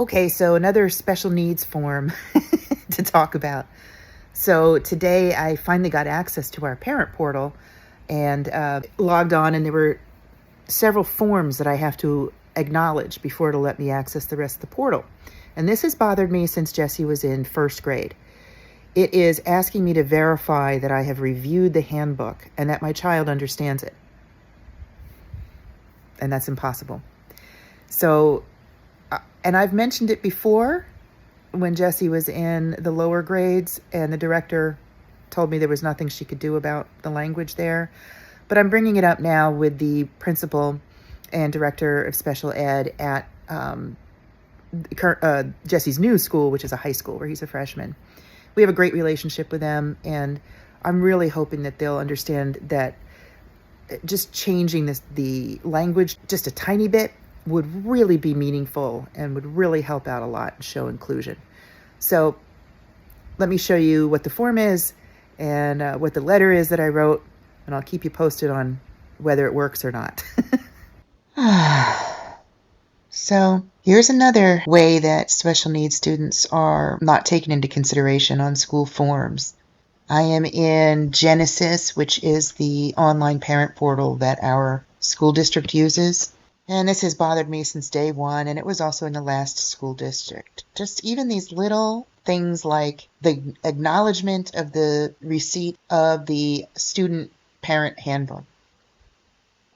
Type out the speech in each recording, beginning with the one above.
Okay, so another special needs form to talk about. So today I finally got access to our parent portal and logged on, and there were several forms that I have to acknowledge before it'll let me access the rest of the portal. And this has bothered me since Jessie was in first grade. It is asking me to verify that I have reviewed the handbook and that my child understands it. And that's impossible. So, and I've mentioned it before when Jessie was in the lower grades and the director told me there was nothing she could do about the language there. But I'm bringing it up now with the principal and director of special ed at Jessie's new school, which is a high school where he's a freshman. We have a great relationship with them, and I'm really hoping that they'll understand that just changing the language just a tiny bit would really be meaningful and would really help out a lot and show inclusion. So let me show you what the form is and what the letter is that I wrote, and I'll keep you posted on whether it works or not. So here's another way that special needs students are not taken into consideration on school forms. I am in Genesis, which is the online parent portal that our school district uses. And this has bothered me since day one, and it was also in the last school district. Just even these little things like the acknowledgement of the receipt of the student parent handbook.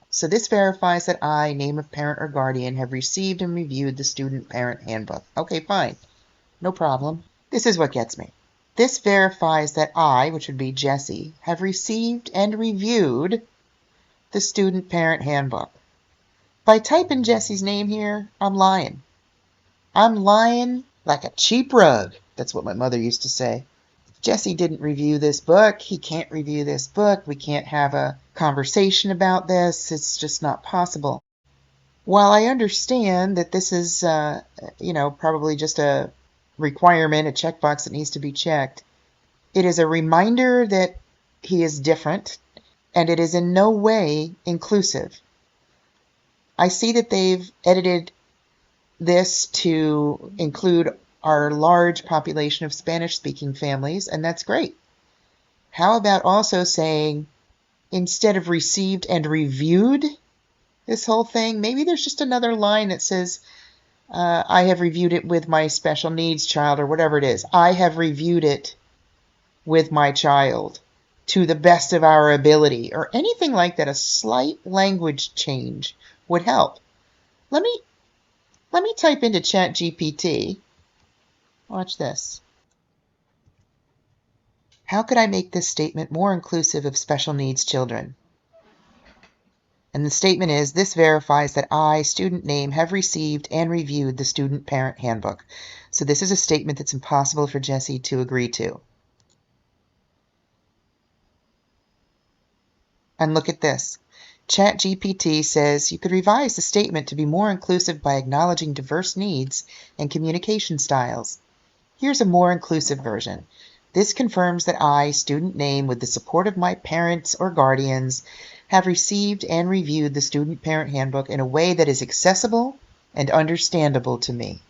So this verifies that I, name of parent or guardian, have received and reviewed the student parent handbook. Okay, fine. No problem. This is what gets me. This verifies that I, which would be Jessie, have received and reviewed the student parent handbook. If I type in Jessie's name here, I'm lying. I'm lying like a cheap rug. That's what my mother used to say. Jessie didn't review this book. He can't review this book. We can't have a conversation about this. It's just not possible. While I understand that this is, probably just a requirement, a checkbox that needs to be checked, it is a reminder that he is different, and it is in no way inclusive. I see that they've edited this to include our large population of Spanish-speaking families, and that's great. How about also saying, instead of received and reviewed this whole thing, maybe there's just another line that says, I have reviewed it with my special needs child, or whatever it is. I have reviewed it with my child to the best of our ability, or anything like that. A slight language change would help. Let me type into ChatGPT. Watch this. How could I make this statement more inclusive of special needs children? And the statement is, this verifies that I, student name, have received and reviewed the student parent handbook. So this is a statement that's impossible for Jessie to agree to. And look at this. ChatGPT says you could revise the statement to be more inclusive by acknowledging diverse needs and communication styles. Here's a more inclusive version. This confirms that I, student name, with the support of my parents or guardians, have received and reviewed the student parent handbook in a way that is accessible and understandable to me.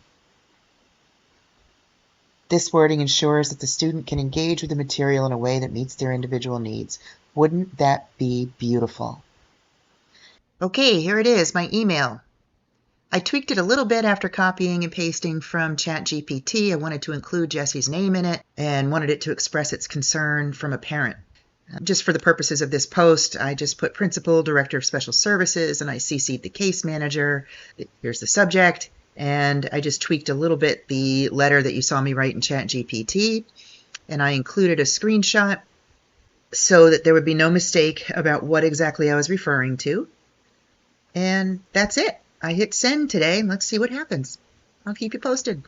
This wording ensures that the student can engage with the material in a way that meets their individual needs. Wouldn't that be beautiful? Okay, here it is, my email. I tweaked it a little bit after copying and pasting from ChatGPT. I wanted to include Jessie's name in it and wanted it to express its concern from a parent. Just for the purposes of this post, I just put principal, director of special services, and I CC'd the case manager. Here's the subject, and I just tweaked a little bit the letter that you saw me write in ChatGPT, and I included a screenshot so that there would be no mistake about what exactly I was referring to. And that's it. I hit send today, and let's see what happens. I'll keep you posted.